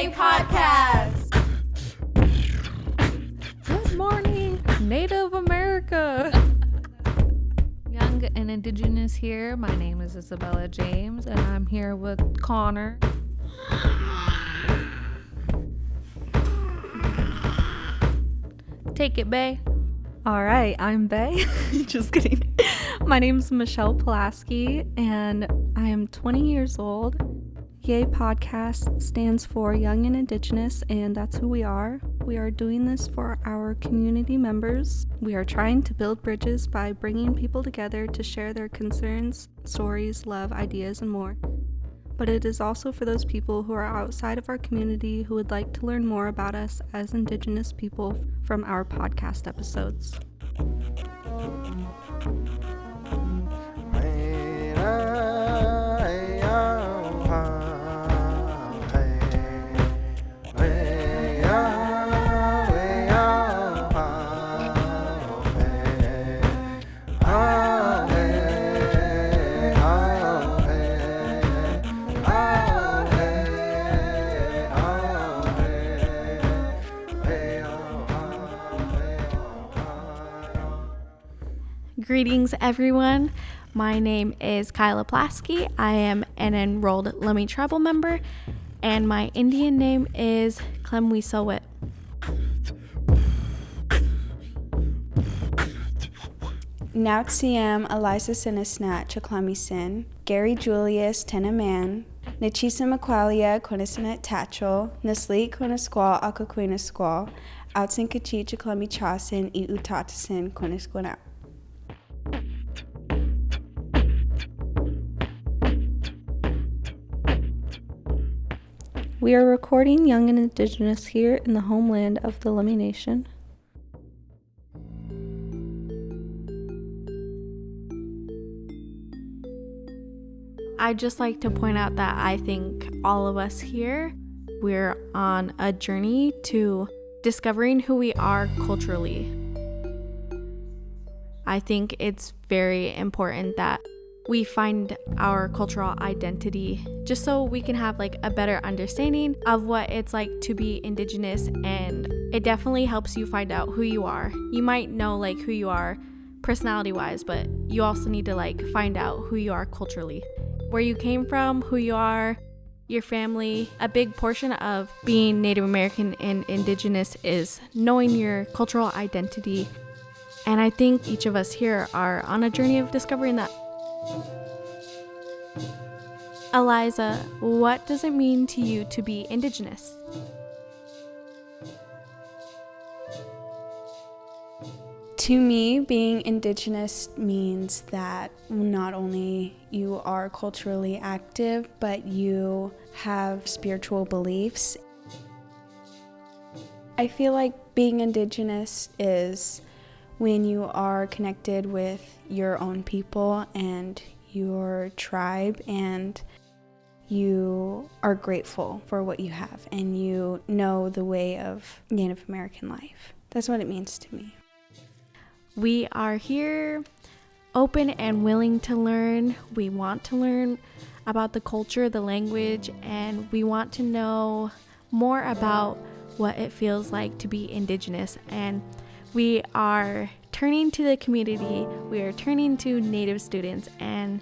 Yay Podcast! Good morning, Native America. Young and Indigenous here. My name is Isabella James, and I'm here with Connor. Take it, Bae. All right, I'm Bae. Just kidding. My name's Michelle Pulaski, and I am 20 years old. Yay Podcast stands for Young and Indigenous, and that's who we are. We are doing this for our community members. We are trying to build bridges by bringing people together to share their concerns, stories, love, ideas, and more. But it is also for those people who are outside of our community who would like to learn more about us as Indigenous people from our podcast episodes. Greetings, everyone. My name is Kyla Pulaski. I am an enrolled Lummi Tribal member, and my Indian name is Clemwisowit. Nauxiam Eliza Sinisnat Chaklamisin, Gary Julius Tenaman, Nichisa Quinisanet Tachel, Nasli Quinasqual Akaquinasqual, Outsinkachi Chaklami Chasin E Utatasin Quinisquinat. We are recording Young and Indigenous here in the homeland of the Lummi Nation. I'd just like to point out that I think all of us here, we're on a journey to discovering who we are culturally. I think it's very important that we find our cultural identity just so we can have like a better understanding of what it's like to be Indigenous, and it definitely helps you find out who you are. You might know like who you are personality wise, but you also need to like find out who you are culturally, where you came from, who you are, your family. A big portion of being Native American and Indigenous is knowing your cultural identity, and I think each of us here are on a journey of discovering that. Eliza, what does it mean to you to be Indigenous? To me, being Indigenous means that not only you are culturally active, but you have spiritual beliefs. I feel like being Indigenous is when you are connected with your own people and your tribe, and you are grateful for what you have, and you know the way of Native American life. That's what it means to me. We are here open and willing to learn. We want to learn about the culture, the language, and we want to know more about what it feels like to be Indigenous. And we are turning to the community, we are turning to Native students, and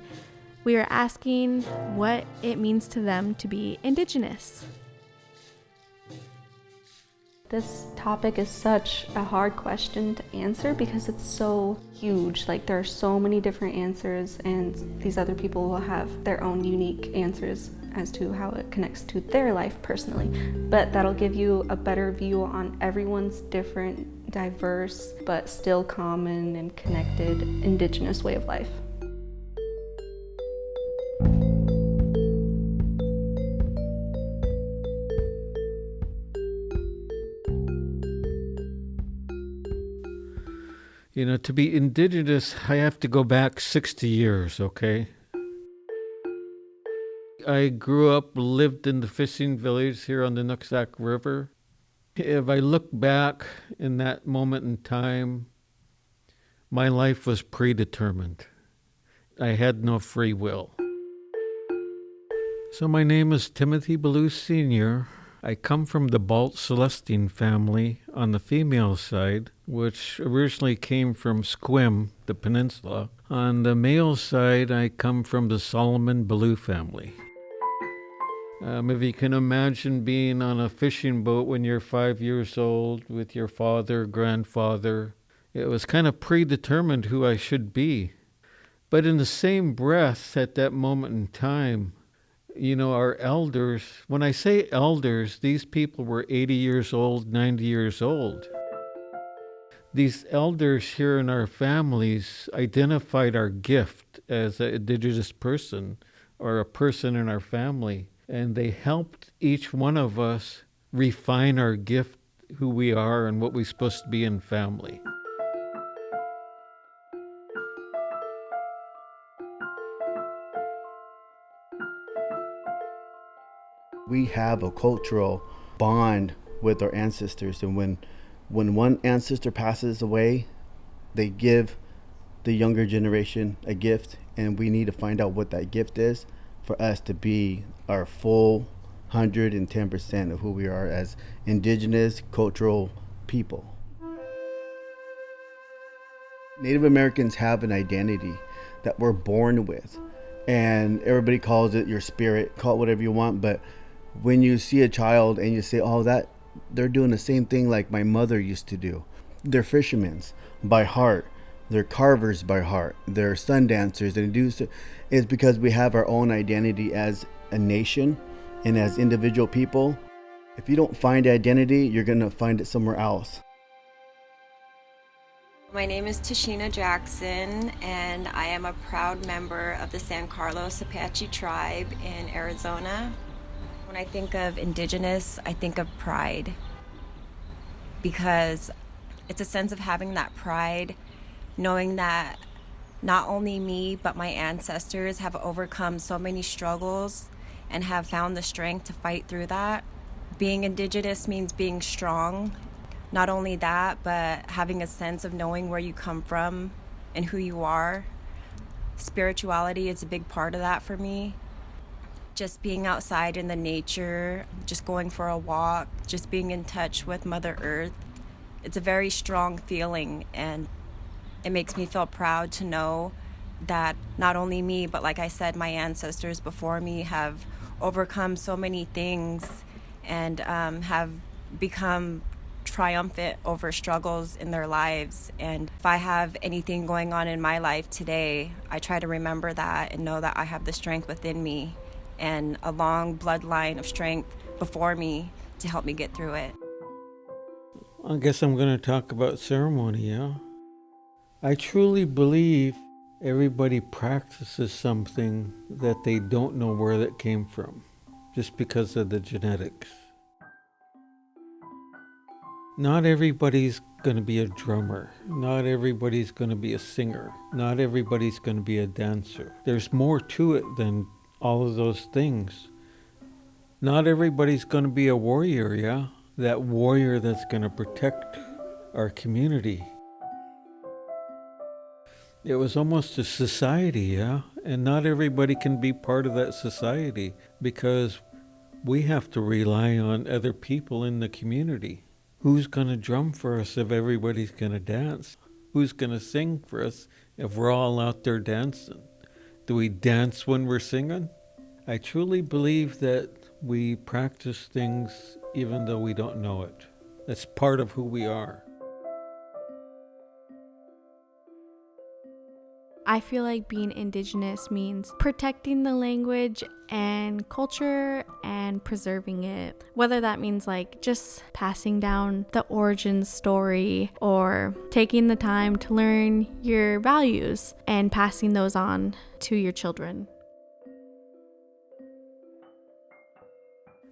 we are asking what it means to them to be Indigenous. This topic is such a hard question to answer because it's so huge. Like, there are so many different answers, and these other people will have their own unique answers as to how it connects to their life personally. But that'll give you a better view on everyone's different, diverse, but still common and connected Indigenous way of life. You know, to be Indigenous, I have to go back 60 years, okay? I grew up, lived in the fishing village here on the Nooksack River. If I look back in that moment in time, my life was predetermined. I had no free will. So my name is Timothy Ballew Jr. I come from the Balt Celestine family on the female side, which originally came from Squim, the peninsula. On the male side, I come from the Solomon Ballew family. If you can imagine being on a fishing boat when you're 5 years old with your father, grandfather, it was kind of predetermined who I should be. But in the same breath, at that moment in time, our elders, when I say elders, these people were 80 years old, 90 years old. These elders here in our families identified our gift as an Indigenous person or a person in our family. And they helped each one of us refine our gift, who we are and what we're supposed to be in family. We have a cultural bond with our ancestors, and when one ancestor passes away, they give the younger generation a gift, and we need to find out what that gift is for us to be our full 110% of who we are as Indigenous cultural people. Native Americans have an identity that we're born with, and everybody calls it your spirit, call it whatever you want, but when you see a child and you say, oh, that they're doing the same thing like my mother used to do. They're fishermen by heart. They're carvers by heart. They're sun dancers. And it's because we have our own identity as a nation and as individual people. If you don't find identity, you're going to find it somewhere else. My name is Tashina Jackson, and I am a proud member of the San Carlos Apache tribe in Arizona. When I think of Indigenous, I think of pride, because it's a sense of having that pride, knowing that not only me, but my ancestors have overcome so many struggles and have found the strength to fight through that. Being Indigenous means being strong. Not only that, but having a sense of knowing where you come from and who you are. Spirituality is a big part of that for me. Just being outside in the nature, just going for a walk, just being in touch with Mother Earth. It's a very strong feeling, and it makes me feel proud to know that not only me, but like I said, my ancestors before me have overcome so many things and have become triumphant over struggles in their lives. And if I have anything going on in my life today, I try to remember that and know that I have the strength within me and a long bloodline of strength before me to help me get through it. I guess I'm going to talk about ceremony, yeah? I truly believe everybody practices something that they don't know where that came from, just because of the genetics. Not everybody's going to be a drummer. Not everybody's going to be a singer. Not everybody's going to be a dancer. There's more to it than all of those things. Not everybody's going to be a warrior, yeah? That warrior that's going to protect our community. It was almost a society, yeah? And not everybody can be part of that society because we have to rely on other people in the community. Who's going to drum for us if everybody's going to dance? Who's going to sing for us if we're all out there dancing? Do we dance when we're singing? I truly believe that we practice things even though we don't know it. That's part of who we are. I feel like being Indigenous means protecting the language and culture and preserving it. Whether that means like just passing down the origin story or taking the time to learn your values and passing those on to your children.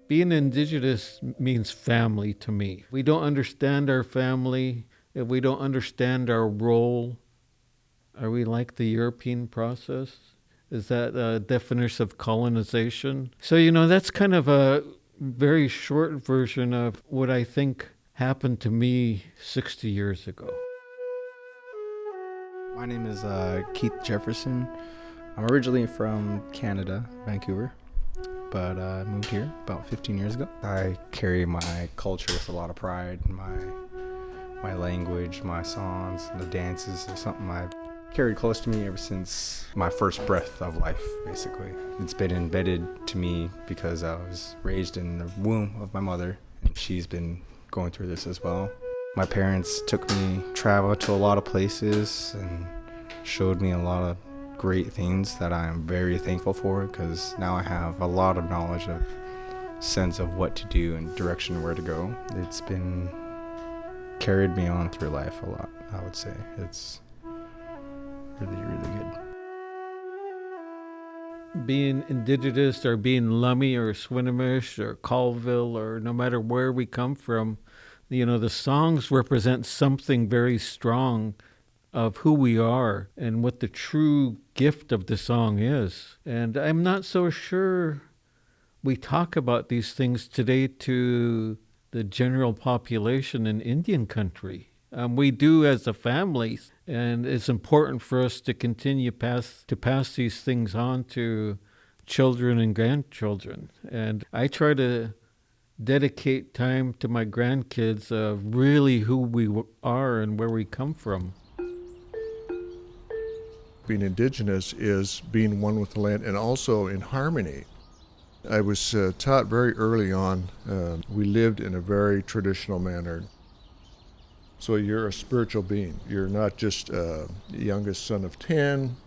Being Indigenous means family to me. If we don't understand our family, if we don't understand our role, are we like the European process? Is that a definition of colonization? So, that's kind of a very short version of what I think happened to me 60 years ago. My name is Keith Jefferson. I'm originally from Canada, Vancouver. but I moved here about 15 years ago. I carry my culture with a lot of pride. My language, my songs, the dances are something I've carried close to me ever since my first breath of life, basically. It's been embedded to me because I was raised in the womb of my mother, and she's been going through this as well. My parents took me travel to a lot of places and showed me a lot of great things that I'm very thankful for, because now I have a lot of knowledge of sense of what to do and direction where to go. It's been carried me on through life a lot, I would say. It's really, really good. Being Indigenous or being Lummi or Swinomish or Colville, or no matter where we come from, the songs represent something very strong of who we are and what the true gift of the song is. And I'm not so sure we talk about these things today to the general population in Indian country. We do as a family, and it's important for us to continue to pass these things on to children and grandchildren. And I try to dedicate time to my grandkids of really who we are and where we come from. Being Indigenous is being one with the land and also in harmony. I was taught very early on, we lived in a very traditional manner. So you're a spiritual being. You're not just a youngest son of 10.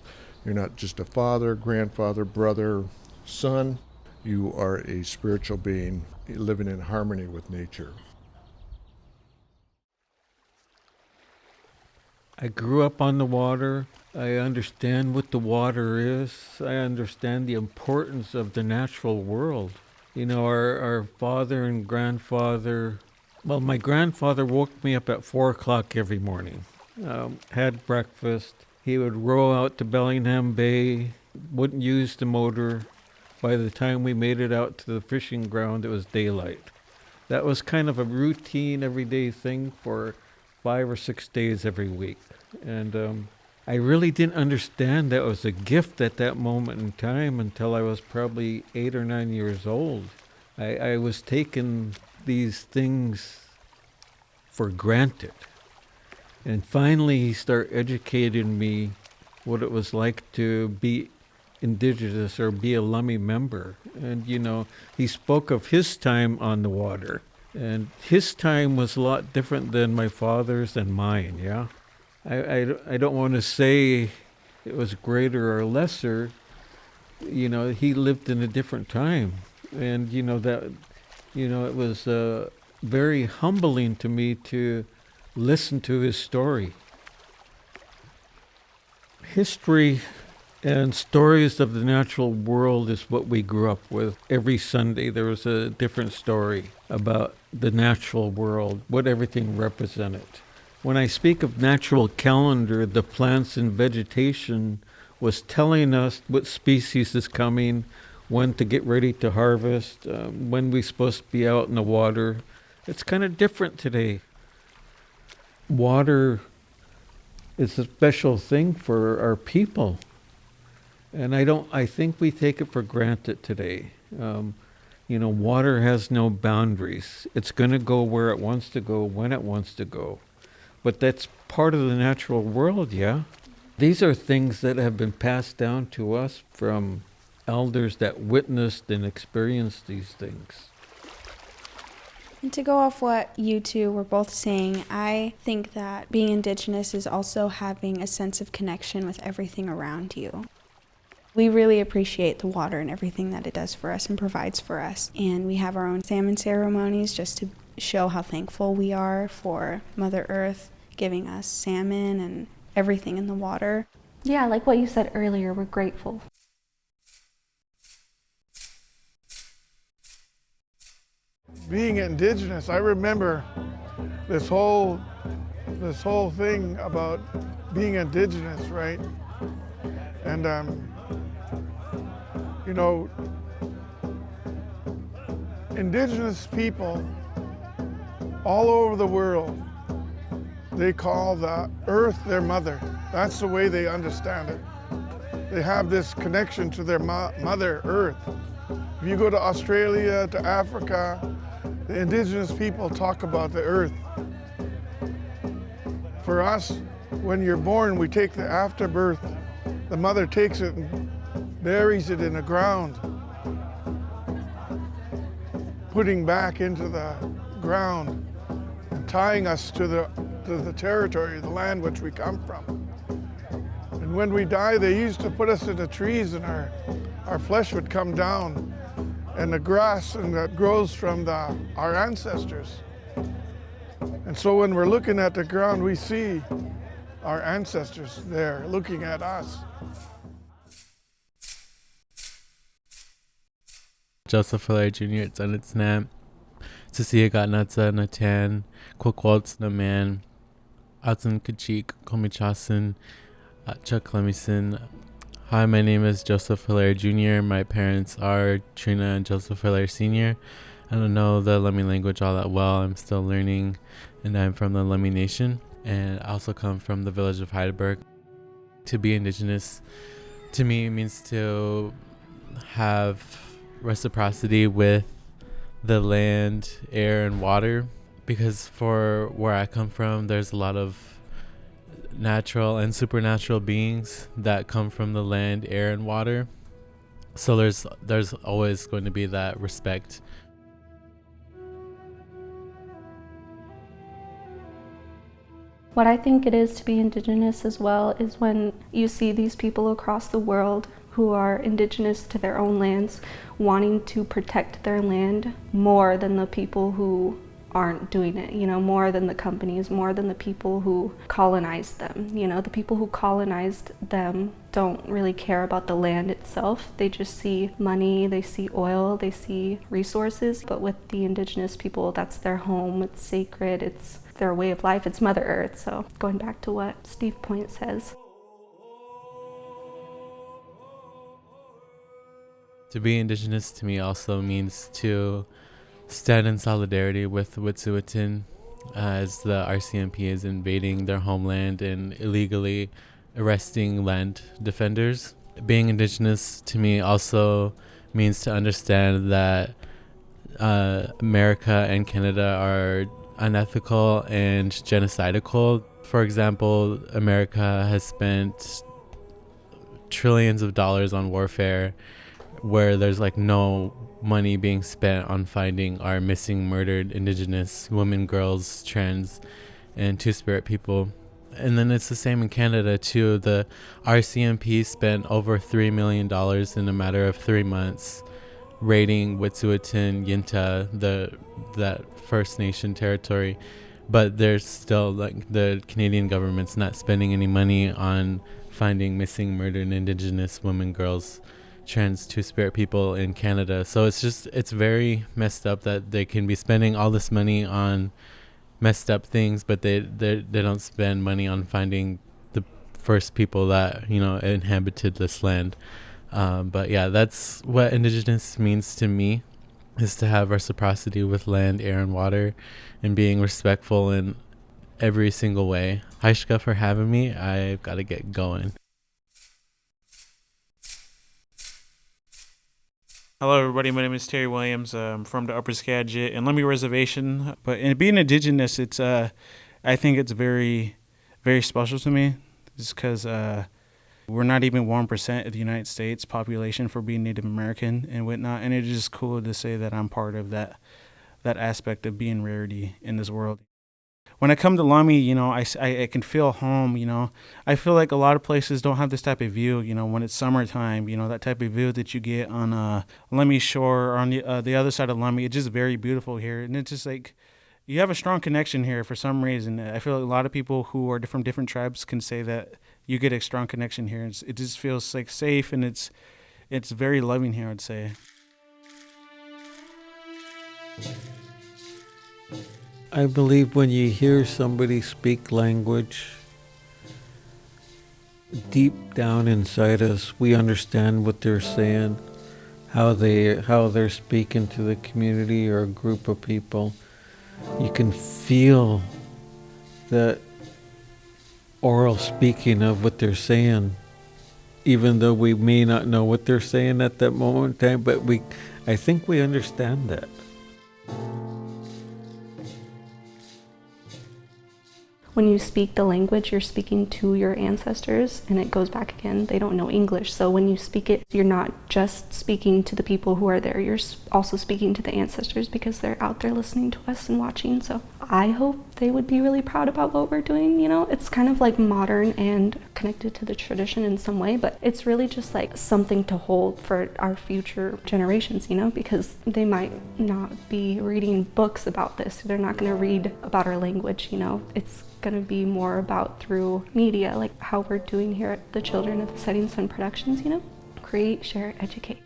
You're not just a father, grandfather, brother, son. You are a spiritual being living in harmony with nature. I grew up on the water. I understand what the water is. I understand the importance of the natural world. Our father and grandfather, well, my grandfather woke me up at 4 o'clock every morning, had breakfast. He would row out to Bellingham Bay, wouldn't use the motor. By the time we made it out to the fishing ground, it was daylight. That was kind of a routine, everyday thing for 5 or 6 days every week. And I really didn't understand that was a gift at that moment in time until I was probably 8 or 9 years old. I was taking these things for granted. And finally he started educating me what it was like to be Indigenous or be a Lummi member. And he spoke of his time on the water, and his time was a lot different than my father's and mine. I don't want to say it was greater or lesser. He lived in a different time, and it was very humbling to me to listen to his story. History and stories of the natural world is what we grew up with. Every Sunday there was a different story about the natural world, what everything represented. When I speak of natural calendar, the plants and vegetation was telling us what species is coming, when to get ready to harvest, when we're supposed to be out in the water. It's kind of different today. Water is a special thing for our people. And I think we take it for granted today. Water has no boundaries. It's going to go where it wants to go, when it wants to go. But that's part of the natural world, yeah? These are things that have been passed down to us from elders that witnessed and experienced these things. And to go off what you two were both saying, I think that being Indigenous is also having a sense of connection with everything around you. We really appreciate the water and everything that it does for us and provides for us. And we have our own salmon ceremonies just to show how thankful we are for Mother Earth giving us salmon and everything in the water. Yeah, like what you said earlier, we're grateful. Being Indigenous, I remember this whole thing about being Indigenous, right? And Indigenous people all over the world, they call the earth their mother. That's the way they understand it. They have this connection to their mother earth. If you go to Australia, to Africa, the indigenous people talk about the earth. For us, when you're born, we take the afterbirth. The mother takes it and buries it in the ground, putting back into the ground and tying us to the territory, the land which we come from. And when we die, they used to put us in the trees and our flesh would come down, and the grass and that grows from our ancestors. And so when we're looking at the ground, we see our ancestors there looking at us. Joseph Ballew Jr. Tsanitsnam, Cecilia Gatnatsa Natan, Quoqualts Naman, Atsan Kachik, Komichasan, Chuck Lemison. Hi, my name is Joseph Ballew Jr. My parents are Trina and Joseph Ballew Sr. I don't know the Lummi language all that well. I'm still learning, and I'm from the Lummi Nation, and I also come from the village of Heidelberg. To be Indigenous, to me, means to have reciprocity with the land, air, and water, because for where I come from, there's a lot of natural and supernatural beings that come from the land, air, and water. So there's always going to be that respect. What I think it is to be Indigenous as well is when you see these people across the world who are Indigenous to their own lands wanting to protect their land more than the people who aren't doing it, more than the companies, more than the people who colonized them. The people who colonized them don't really care about the land itself. They just see money, they see oil, they see resources. But with the Indigenous people, that's their home, it's sacred, it's their way of life, it's Mother Earth. So going back to what Steve Point says. To be Indigenous to me also means to stand in solidarity with Wet'suwet'en as the RCMP is invading their homeland and illegally arresting land defenders. Being Indigenous to me also means to understand that America and Canada are unethical and genocidal. For example, America has spent trillions of dollars on warfare, where there's no money being spent on finding our missing, murdered Indigenous women, girls, trans, and Two-Spirit people. And then it's the same in Canada too. The RCMP spent over $3 million in a matter of 3 months raiding Wet'suwet'en, Yinta, that First Nation territory. But there's still the Canadian government's not spending any money on finding missing, murdered Indigenous women, girls, trans, Two-Spirit people in Canada. So it's very messed up that they can be spending all this money on messed up things, but they don't spend money on finding the first people that inhabited this land. But yeah, that's what Indigenous means to me, is to have reciprocity with land, air, and water, and being respectful in every single way. Hi, Shka, for having me. I've got to get going. Hello, everybody. My name is Terry Williams. I'm from the Upper Skagit and Lummi Reservation. But in being Indigenous, it's I think it's very, very special to me, just because we're not even 1% of the United States population for being Native American and whatnot. And it's just cool to say that I'm part of that aspect of being rarity in this world. When I come to Lummi, I can feel home, I feel like a lot of places don't have this type of view, when it's summertime, that type of view that you get on Lummi Shore or on the other side of Lummi. It's just very beautiful here. And it's just you have a strong connection here for some reason. I feel like a lot of people who are from different tribes can say that you get a strong connection here. It just feels safe, and it's very loving here, I'd say. I believe when you hear somebody speak language, deep down inside us, we understand what they're saying, how they're speaking to the community or a group of people. You can feel that oral speaking of what they're saying, even though we may not know what they're saying at that moment in time, but I think we understand that. When you speak the language, you're speaking to your ancestors, and it goes back again. They don't know English. So when you speak it, you're not just speaking to the people who are there. You're also speaking to the ancestors because they're out there listening to us and watching. So I hope they would be really proud about what we're doing. You know, it's kind of like modern and connected to the tradition in some way, but it's really just like something to hold for our future generations, you know, because they might not be reading books about this. They're not going to read about our language, you know. It's going to be more about through media, like how we're doing here at the Children of the Setting Sun Productions, you know? Create, share, educate.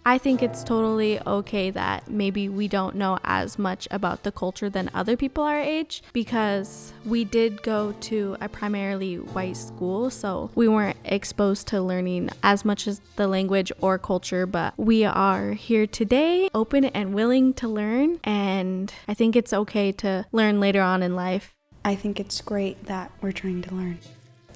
I think it's totally okay that maybe we don't know as much about the culture than other people our age, because we did go to a primarily white school, so we weren't exposed to learning as much as the language or culture, but we are here today, open and willing to learn, and I think it's okay to learn later on in life. I think it's great that we're trying to learn.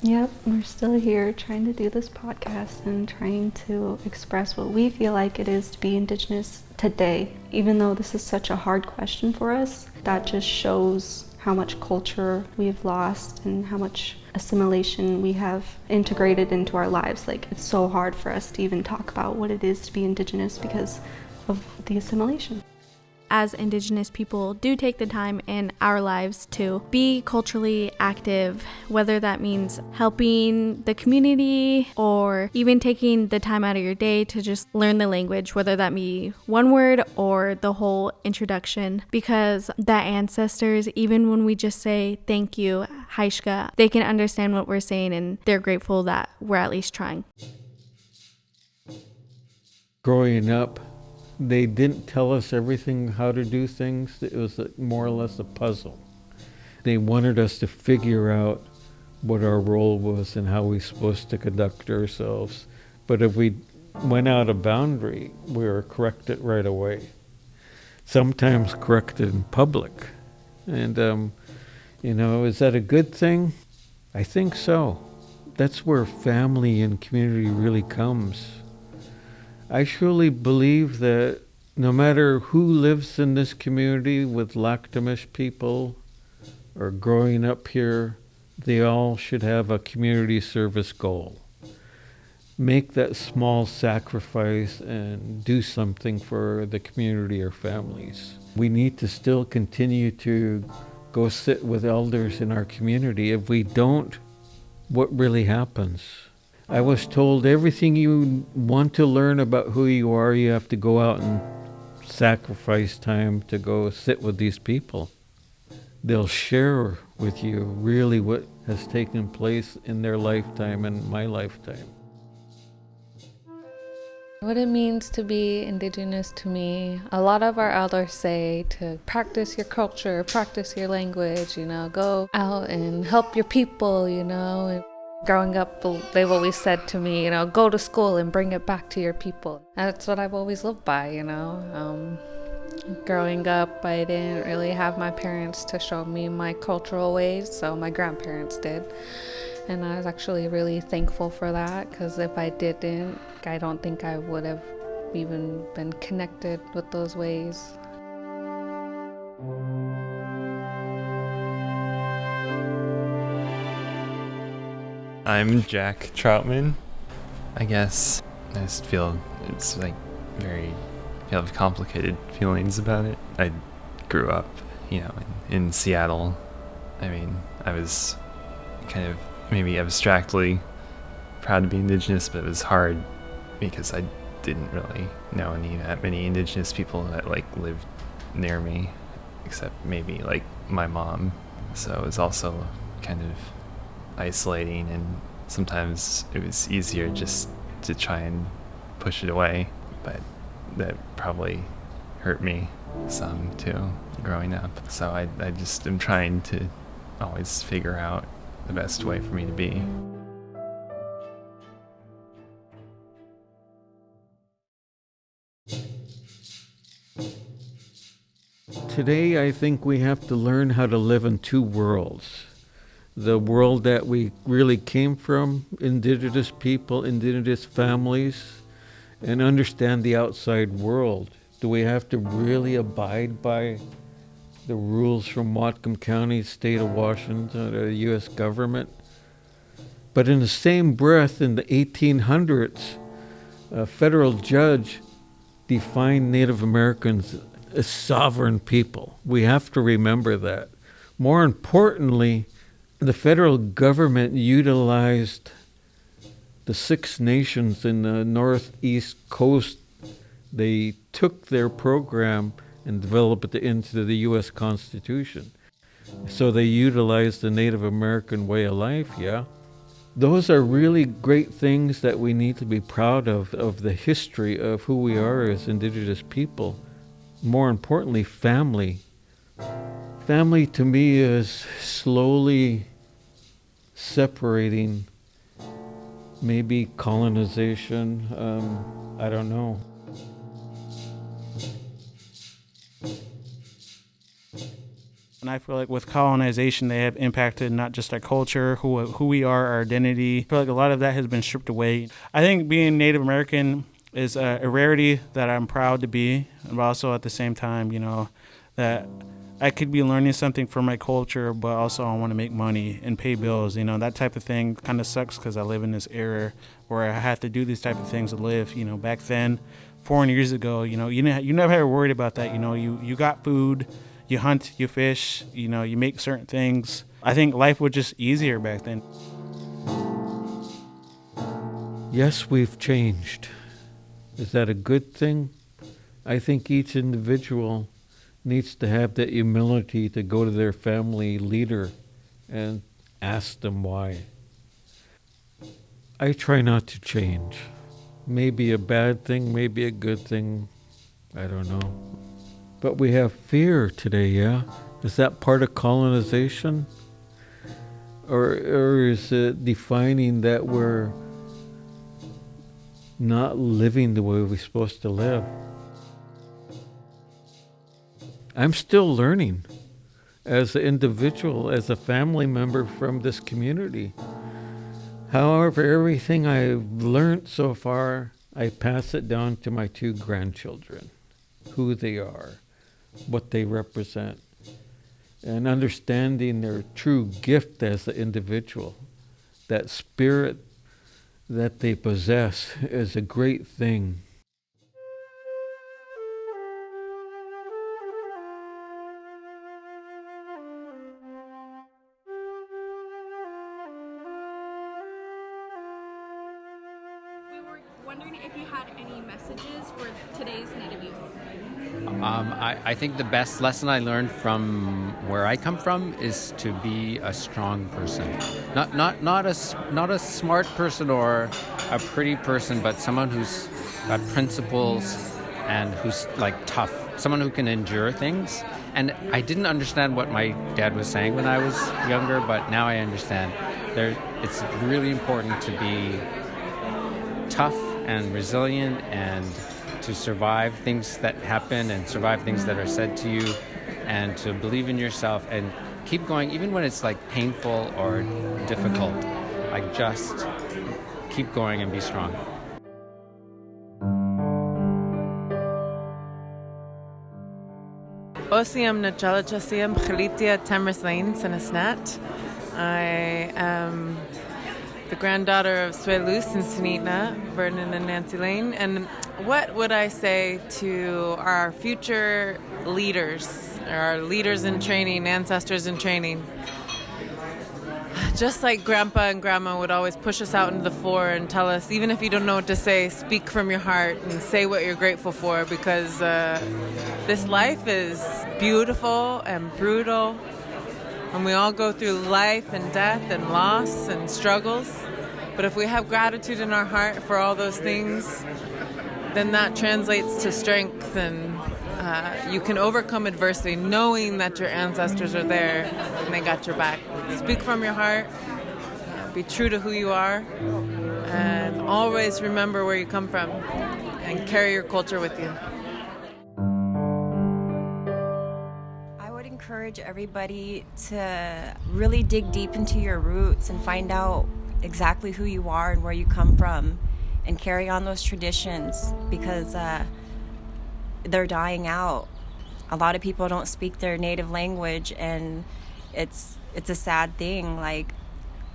Yep, we're still here trying to do this podcast and trying to express what we feel like it is to be Indigenous today. Even though this is such a hard question for us, that just shows how much culture we've lost and how much assimilation we have integrated into our lives. Like, it's so hard for us to even talk about what it is to be Indigenous because of the assimilation. As Indigenous people do take the time in our lives to be culturally active, whether that means helping the community or even taking the time out of your day to just learn the language, whether that be one word or the whole introduction, because the ancestors, even when we just say thank you, Haishka, they can understand what we're saying and they're grateful that we're at least trying. Growing up, they didn't tell us everything how to do things. It was more or less a puzzle. They wanted us to figure out what our role was and how we were supposed to conduct ourselves. But if we went out of boundary, we were corrected right away. Sometimes corrected in public. And, is that a good thing? I think so. That's where family and community really comes. I truly believe that no matter who lives in this community with Lakhtamish people or growing up here, they all should have a community service goal. Make that small sacrifice and do something for the community or families. We need to still continue to go sit with elders in our community. If we don't, what really happens? I was told everything you want to learn about who you are, you have to go out and sacrifice time to go sit with these people. They'll share with you really what has taken place in their lifetime and my lifetime. What it means to be Indigenous to me, a lot of our elders say to practice your culture, practice your language, go out and help your people, Growing up, they've always said to me, go to school and bring it back to your people. That's what I've always lived by, Growing up, I didn't really have my parents to show me my cultural ways, so my grandparents did. And I was actually really thankful for that, because if I didn't, I don't think I would have even been connected with those ways. I'm Jack Troutman. I guess I just feel it's have complicated feelings about it. I grew up, in Seattle. I mean, I was kind of maybe abstractly proud to be Indigenous, but it was hard because I didn't really know that many Indigenous people that lived near me, except maybe my mom. So it was also kind of isolating, and sometimes it was easier just to try and push it away, but that probably hurt me some too growing up. So I just am trying to always figure out the best way for me to be. Today I think we have to learn how to live in two worlds. the world that we really came from, Indigenous people, Indigenous families, and understand the outside world. Do we have to really abide by the rules from Whatcom County, state of Washington, the U.S. government? But in the same breath, in the 1800s, a federal judge defined Native Americans as sovereign people. We have to remember that. More importantly, the federal government utilized the Six Nations in the northeast coast. They took their program and developed it into the U.S. Constitution. So they utilized the Native American way of life, yeah. Those are really great things that we need to be proud of the history of who we are as Indigenous people. More importantly, family. Family to me is slowly separating, maybe colonization, I don't know. And I feel like with colonization, they have impacted not just our culture, who we are, our identity. I feel like a lot of that has been stripped away. I think being Native American is a rarity that I'm proud to be, but also at the same time, that I could be learning something from my culture, but also I want to make money and pay bills. That type of thing kind of sucks because I live in this era where I have to do these type of things to live. Back then, 400 years ago, you never had to worry about that. You got food. You hunt, you fish, you make certain things. I think life was just easier back then. Yes, we've changed. Is that a good thing? I think each individual needs to have that humility to go to their family leader and ask them why. I try not to change. Maybe a bad thing, maybe a good thing, I don't know. But we have fear today, yeah? Is that part of colonization? Or is it defining that we're not living the way we're supposed to live? I'm still learning as an individual, as a family member from this community. However, everything I've learned so far, I pass it down to my 2 grandchildren, who they are, what they represent, and understanding their true gift as an individual. That spirit that they possess is a great thing. We were wondering if you had any messages for today's Native youth. I think the best lesson I learned from where I come from is to be a strong person. Not a smart person or a pretty person, but someone who's got principles and who's tough. Someone who can endure things. And I didn't understand what my dad was saying when I was younger, but now I understand. It's really important to be tough and resilient and to survive things that happen and survive things that are said to you, and to believe in yourself and keep going even when it's painful or difficult. Just keep going and be strong. Osiam Nachalachasiam Khalitia Tamraslain Sanasnat. I am the granddaughter of Swelus and Sunitna, Vernon and Nancy Lane. And what would I say to our future leaders, our leaders in training, ancestors in training? Just like Grandpa and Grandma would always push us out into the floor and tell us, even if you don't know what to say, speak from your heart and say what you're grateful for, because this life is beautiful and brutal. And we all go through life and death and loss and struggles. But if we have gratitude in our heart for all those things, then that translates to strength, and you can overcome adversity knowing that your ancestors are there and they got your back. Speak from your heart, be true to who you are, and always remember where you come from and carry your culture with you. I would encourage encourage everybody to really dig deep into your roots and find out exactly who you are and where you come from, and carry on those traditions, because they're dying out. A lot of people don't speak their native language, and it's a sad thing. Like,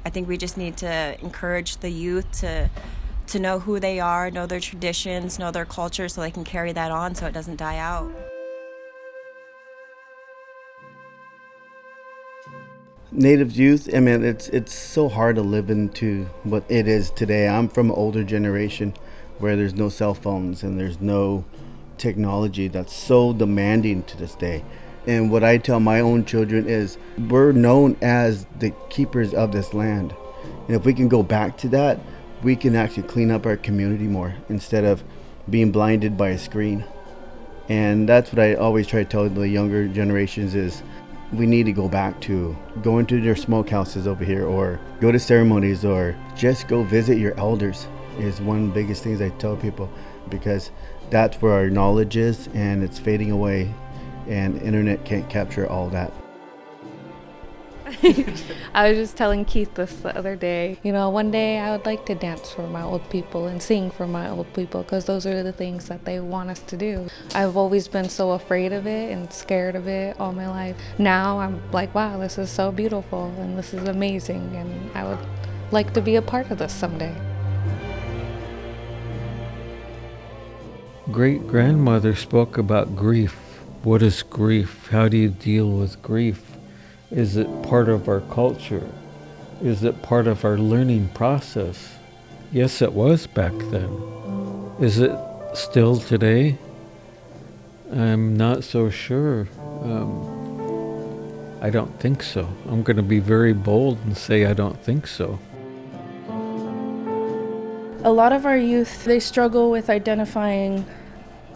I think we just need to encourage the youth to know who they are, know their traditions, know their culture, so they can carry that on so it doesn't die out. Native youth, I mean, it's so hard to live into what it is today. I'm from an older generation where there's no cell phones and there's no technology that's so demanding to this day. And what I tell my own children is we're known as the keepers of this land. And if we can go back to that, we can actually clean up our community more instead of being blinded by a screen. And that's what I always try to tell the younger generations is we need to go back to going to their smokehouses over here, or go to ceremonies, or just go visit your elders is one of the biggest things I tell people, because that's where our knowledge is, and it's fading away, and internet can't capture all that. I was just telling Keith this the other day. You know, one day I would like to dance for my old people and sing for my old people, because those are the things that they want us to do. I've always been so afraid of it and scared of it all my life. Now I'm like, wow, this is so beautiful and this is amazing, and I would like to be a part of this someday. Great-grandmother spoke about grief. What is grief? How do you deal with grief? Is it part of our culture? Is it part of our learning process? Yes, it was back then. Is it still today? I'm not so sure. I don't think so. I'm going to be very bold and say I don't think so. A lot of our youth, they struggle with identifying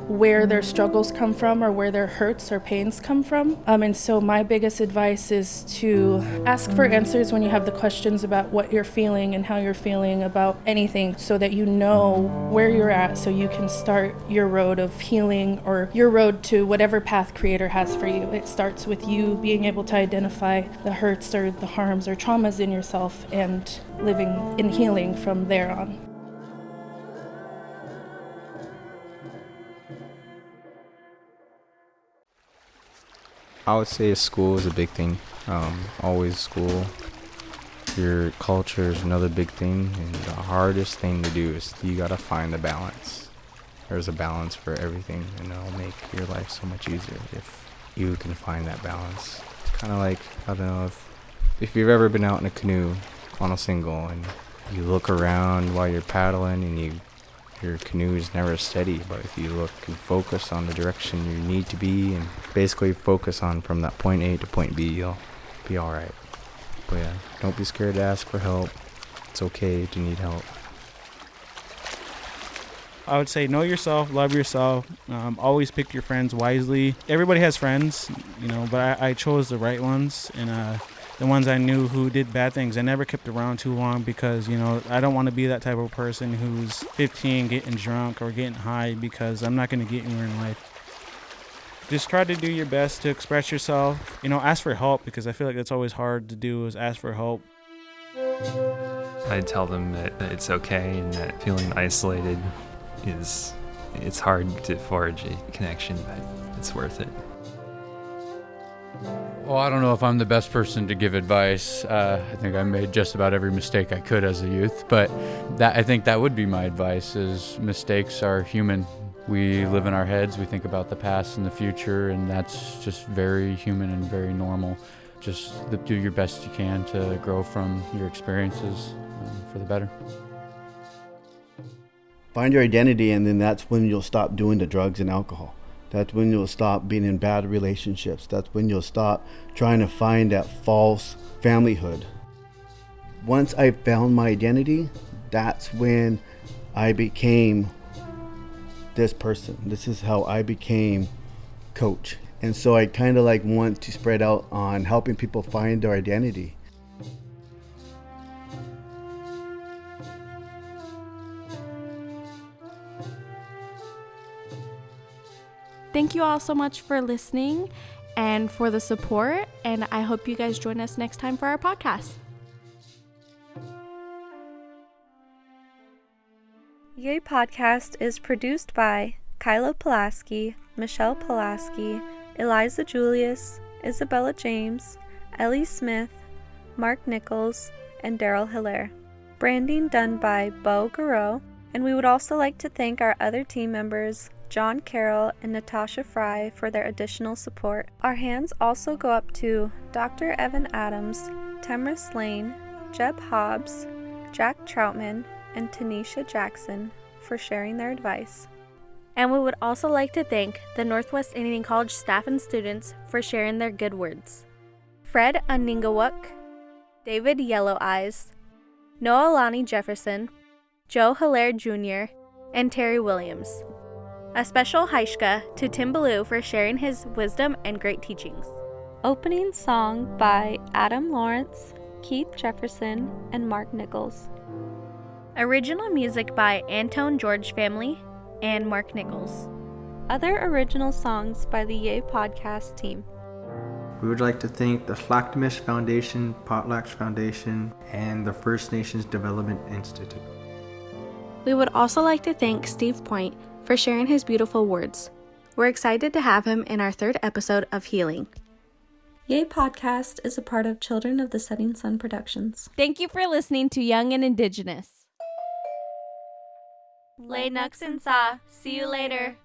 where their struggles come from or where their hurts or pains come from. And so my biggest advice is to ask for answers when you have the questions about what you're feeling and how you're feeling about anything, so that you know where you're at, so you can start your road of healing, or your road to whatever path Creator has for you. It starts with you being able to identify the hurts or the harms or traumas in yourself, and living in healing from there on. I would say school is a big thing. Always school. Your culture is another big thing, and the hardest thing to do is you gotta find the balance. There's a balance for everything, and it'll make your life so much easier if you can find that balance. It's kind of like, I don't know, if you've ever been out in a canoe on a single and you look around while you're paddling and your canoe is never steady, but if you look and focus on the direction you need to be and basically focus on from that point A to point B, you'll be all right. But yeah, don't be scared to ask for help. It's okay to need help. I would say know yourself, love yourself, always pick your friends wisely. Everybody has friends, but I chose the right ones, and the ones I knew who did bad things. I never kept around too long, because, I don't want to be that type of person who's 15 getting drunk or getting high, because I'm not going to get anywhere in life. Just try to do your best to express yourself. Ask for help, because I feel like that's always hard to do, is ask for help. I tell them that it's okay, and that feeling isolated it's hard to forge a connection, but it's worth it. Well, I don't know if I'm the best person to give advice. I think I made just about every mistake I could as a youth, but I think that would be my advice, is mistakes are human. We live in our heads, we think about the past and the future, and that's just very human and very normal. Just do your best you can to grow from your experiences for the better. Find your identity, and then that's when you'll stop doing the drugs and alcohol. That's when you'll stop being in bad relationships. That's when you'll stop trying to find that false familyhood. Once I found my identity, that's when I became this person. This is how I became Coach. And so I kind of want to spread out on helping people find their identity. Thank you all so much for listening, and for the support. And I hope you guys join us next time for our podcast. Yay Podcast is produced by Kyla Pulaski, Michelle Pulaski, Eliza Julius, Isabella James, Ellie Smith, Mark Nichols, and Daryl Hilaire. Branding done by Beau Garreau, and we would also like to thank our other team members, John Carroll and Natasha Fry, for their additional support. Our hands also go up to Dr. Evan Adams, Temris Lane, Jeb Hobbs, Jack Troutman, and Tanisha Jackson for sharing their advice. And we would also like to thank the Northwest Indian College staff and students for sharing their good words. Fred Uningawuk, David Yellow Eyes, Noelani Jefferson, Joe Hilaire Jr., and Terry Williams. A special haishka to Tim Ballew for sharing his wisdom and great teachings. Opening song by Adam Lawrence, Keith Jefferson, and Mark Nichols. Original music by Antone George Family and Mark Nichols. Other original songs by the Yay Podcast team. We would like to thank the Slacktimus Foundation, Potlatch Foundation, and the First Nations Development Institute. We would also like to thank Steve Point for sharing his beautiful words. We're excited to have him in our 3rd episode of Healing. Yay Podcast is a part of Children of the Setting Sun Productions. Thank you for listening to Young and Indigenous. Lay Nux and Sa. See you later.